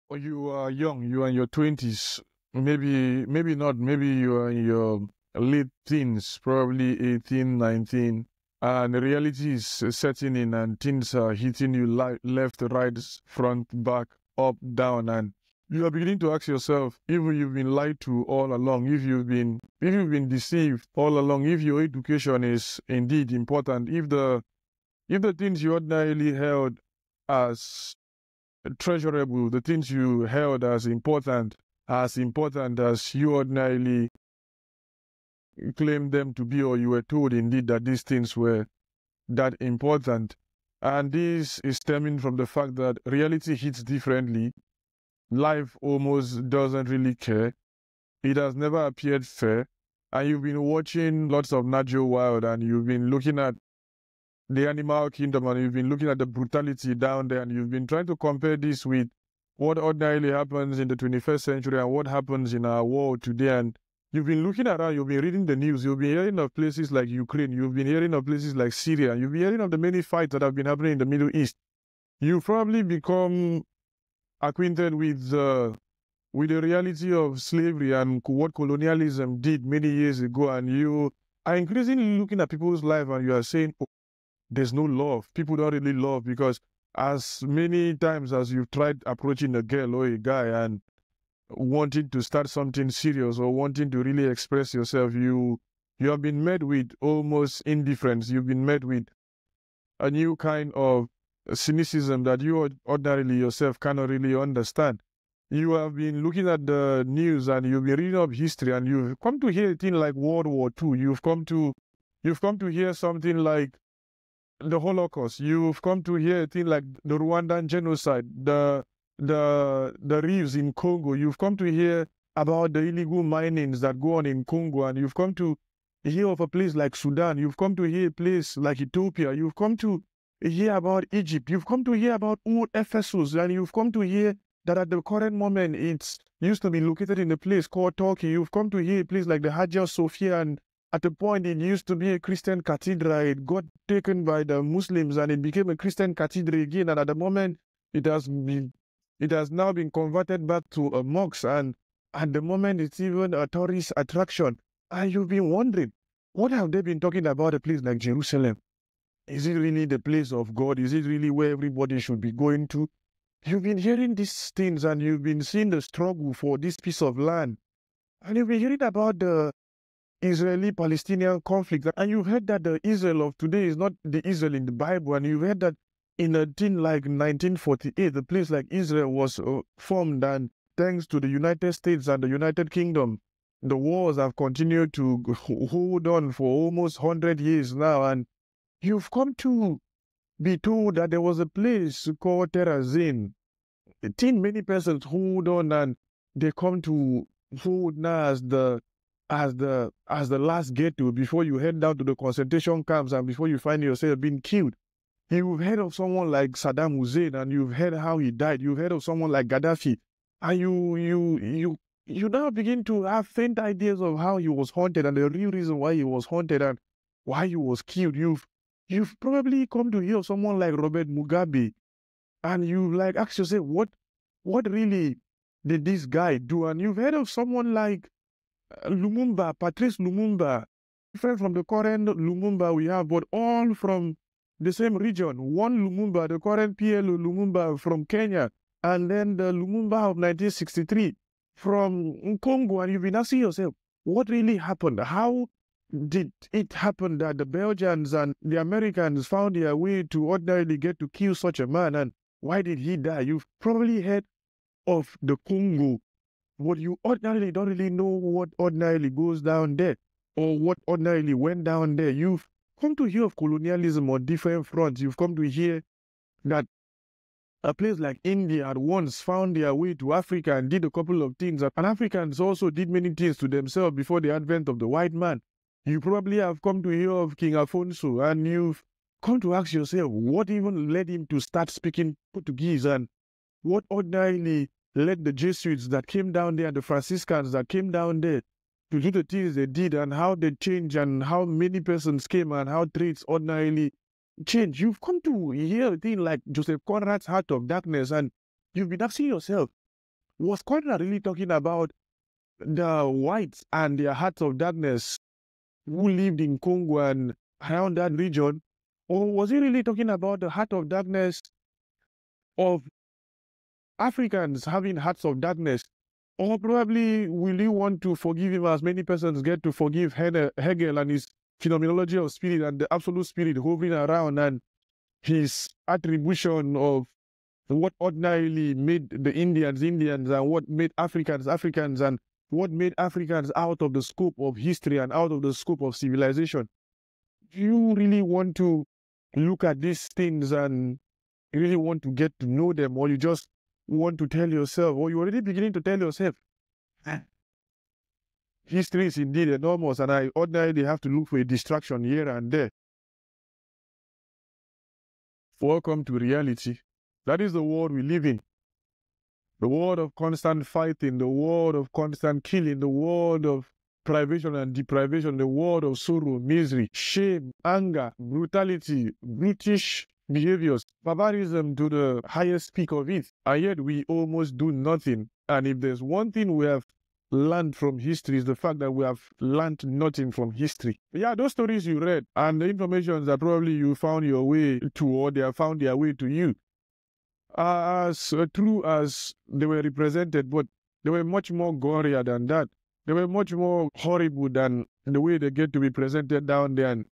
Or you are young, you are in your 20s, maybe not, maybe you are in your late teens, probably 18, 19, and the reality is setting in and things are hitting you left, right, front, back, up, down, and you are beginning to ask yourself if you've been lied to all along, if you've been deceived all along, if your education is indeed important, if the things you ordinarily held as treasurable, the things you held as important as you ordinarily claimed them to be, or you were told indeed that these things were that important. And this is stemming from the fact that reality hits differently. Life almost doesn't really care. It has never appeared fair. And you've been watching lots of Nat Wild, and you've been looking at the animal kingdom, and you've been looking at the brutality down there, and you've been trying to compare this with what ordinarily happens in the 21st century and what happens in our world today. And you've been looking around, you've been reading the news, you've been hearing of places like Ukraine, you've been hearing of places like Syria, you've been hearing of the many fights that have been happening in the Middle East. You've probably become acquainted with the reality of slavery and what colonialism did many years ago, and you are increasingly looking at people's life and you are saying, oh, there's no love. People don't really love, because as many times as you've tried approaching a girl or a guy and wanting to start something serious or wanting to really express yourself, you have been met with almost indifference. You've been met with a new kind of cynicism that you ordinarily yourself cannot really understand. You have been looking at the news and you've been reading up history, and you've come to hear a thing like World War II. You've come to hear something like the Holocaust. You've come to hear a thing like the Rwandan genocide, the reefs in Congo. You've come to hear about the illegal minings that go on in Congo, and you've come to hear of a place like Sudan. You've come to hear a place like Ethiopia. You've come to hear about Egypt. You've come to hear about old Ephesus, and you've come to hear that at the current moment it's used to be located in a place called Turkey. You've come to hear a place like the Hagia Sophia, and at a point it used to be a Christian cathedral. It got taken by the Muslims and it became a Christian cathedral again, and at the moment it has now been converted back to a mosque, and at the moment it's even a tourist attraction. And you've been wondering, what have they been talking about a place like Jerusalem? Is it really the place of God? Is it really where everybody should be going to? You've been hearing these things and you've been seeing the struggle for this piece of land. And you've been hearing about the Israeli-Palestinian conflict. And you've heard that the Israel of today is not the Israel in the Bible. And you've heard that in a thing like 1948, the place like Israel was formed, and thanks to the United States and the United Kingdom, the wars have continued to hold on for almost 100 years now. And you've come to be told that there was a place called Terrazin. I think many persons hold on, and they come to hold now as the last ghetto before you head down to the concentration camps and before you find yourself being killed. You've heard of someone like Saddam Hussein, and you've heard how he died. You've heard of someone like Gaddafi, and you now begin to have faint ideas of how he was haunted and the real reason why he was haunted and why he was killed. You've probably come to hear of someone like Robert Mugabe, and you like ask yourself, what really did this guy do? And you've heard of someone like Lumumba, Patrice Lumumba, different from the current Lumumba we have, but all from the same region. One Lumumba, the current PLO Lumumba from Kenya, and then the Lumumba of 1963 from Congo. And you've been asking yourself, what really happened? How did it happen that the Belgians and the Americans found their way to ordinarily get to kill such a man? And why did he die? You've probably heard of the Congo, but you ordinarily don't really know what ordinarily goes down there or what ordinarily went down there. You've come to hear of colonialism on different fronts. You've come to hear that a place like India had once found their way to Africa and did a couple of things. And Africans also did many things to themselves before the advent of the white man. You probably have come to hear of King Afonso, and you've come to ask yourself, what even led him to start speaking Portuguese, and what ordinarily led the Jesuits that came down there and the Franciscans that came down there to do the things they did, and how they changed, and how many persons came, and how traits ordinarily changed. You've come to hear a thing like Joseph Conrad's Heart of Darkness, and you've been asking yourself, Was Conrad really talking about the whites and their hearts of darkness who lived in Congo and around that region? Or was he really talking about the heart of darkness of Africans having hearts of darkness? Or probably will you want to forgive him as many persons get to forgive Hegel and his phenomenology of spirit and the absolute spirit hovering around and his attribution of what ordinarily made the Indians Indians and what made Africans Africans and what made Africans out of the scope of history and out of the scope of civilization. Do you really want to look at these things and really want to get to know them, or you just want to tell yourself, or you're already beginning to tell yourself, history is indeed enormous and I ordinarily have to look for a distraction here and there? Welcome to reality. That is the world we live in. The world of constant fighting, the world of constant killing, the world of privation and deprivation, the world of sorrow, misery, shame, anger, brutality, brutish behaviors, barbarism to the highest peak of it. And yet we almost do nothing. And if there's one thing we have learned from history, is the fact that we have learned nothing from history. Yeah, those stories you read and the information that probably you found your way to, or they have found their way to you, are as true as they were represented, but they were much more gorier than that. They were much more horrible than the way they get to be presented down there and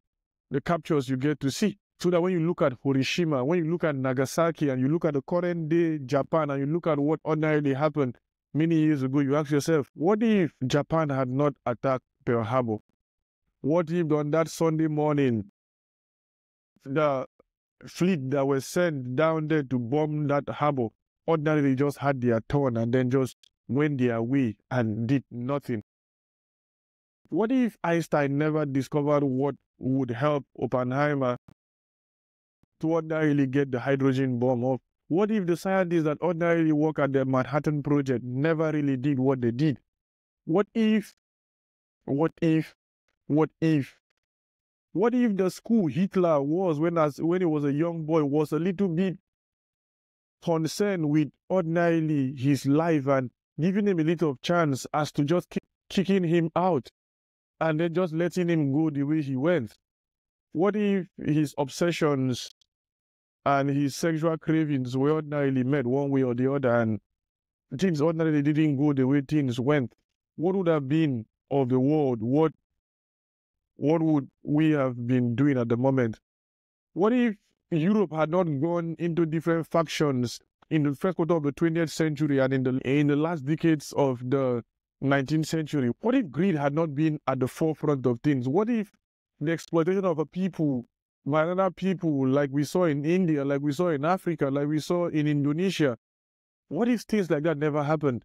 the captures you get to see. So that when you look at Hiroshima, when you look at Nagasaki, and you look at the current day Japan, and you look at what ordinarily happened many years ago, you ask yourself, what if Japan had not attacked Pearl Harbor? What if on that Sunday morning, the fleet that was sent down there to bomb that harbor ordinarily just had their turn and then just went their way and did nothing? What if Einstein never discovered what would help Oppenheimer to ordinarily get the hydrogen bomb off? What if the scientists that ordinarily work at the Manhattan Project never really did what they did? What if the school Hitler was when he was a young boy was a little bit concerned with ordinarily his life and giving him a little chance as to just keep kicking him out and then just letting him go the way he went? What if his obsessions and his sexual cravings were ordinarily met one way or the other and things ordinarily didn't go the way things went? What would have been of the world? What would we have been doing at the moment? What if Europe had not gone into different factions in the first quarter of the 20th century and in the last decades of the 19th century? What if greed had not been at the forefront of things? What if the exploitation of a people by another people, like we saw in India, like we saw in Africa, like we saw in Indonesia, what if things like that never happened?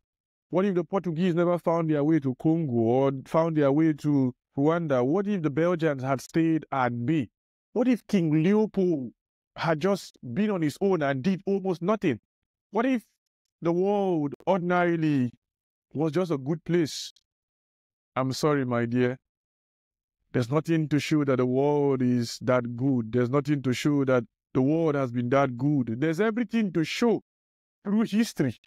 What if the Portuguese never found their way to Congo or found their way to Rwanda? What if the Belgians had stayed at bay? What if King Leopold had just been on his own and did almost nothing? What if the world ordinarily was just a good place? I'm sorry, my dear. There's nothing to show that the world is that good. There's nothing to show that the world has been that good. There's everything to show through history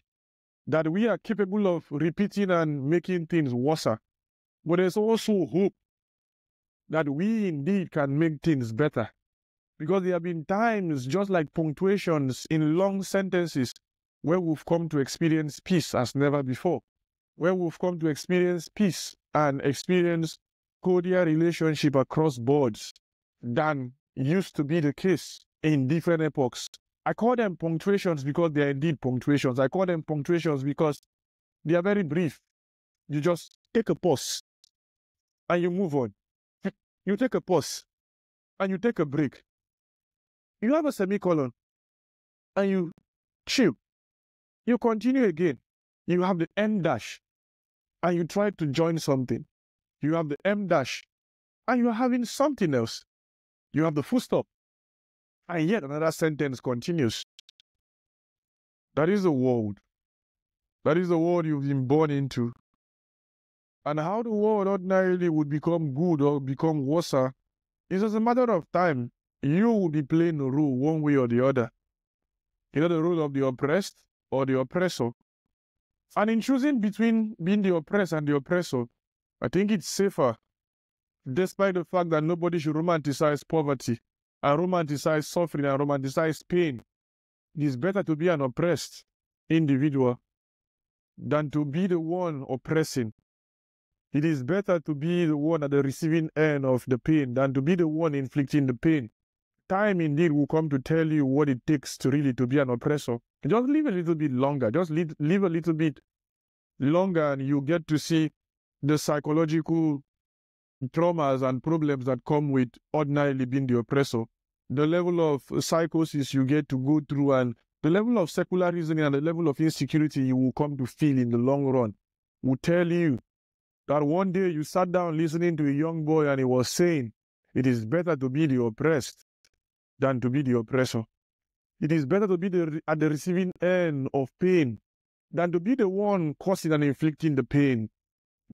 that we are capable of repeating and making things worse. But there's also hope that we indeed can make things better. Because there have been times, just like punctuations in long sentences, where we've come to experience peace as never before. Where we've come to experience peace and experience cordial relationship across boards than used to be the case in different epochs. I call them punctuations because they are indeed punctuations. I call them punctuations because they are very brief. You just take a pause and you move on. You take a pause and you take a break. You have a semicolon and you chill. You continue again. You have the M dash and you try to join something. You have the M dash and you are having something else. You have the full stop and yet another sentence continues. That is the world. That is the world you've been born into. And how the world ordinarily would become good or become worse is as a matter of time. You will be playing a role one way or the other. Either the role of the oppressed or the oppressor. And in choosing between being the oppressed and the oppressor, I think it's safer, despite the fact that nobody should romanticize poverty and romanticize suffering and romanticize pain. It is better to be an oppressed individual than to be the one oppressing. It is better to be the one at the receiving end of the pain than to be the one inflicting the pain. Time indeed will come to tell you what it takes to really to be an oppressor. Just live a little bit longer. Just live a little bit longer, and you get to see the psychological traumas and problems that come with ordinarily being the oppressor. The level of psychosis you get to go through, and the level of secular reasoning and the level of insecurity you will come to feel in the long run will tell you that one day you sat down listening to a young boy and he was saying, it is better to be the oppressed than to be the oppressor. It is better to be at the receiving end of pain than to be the one causing and inflicting the pain.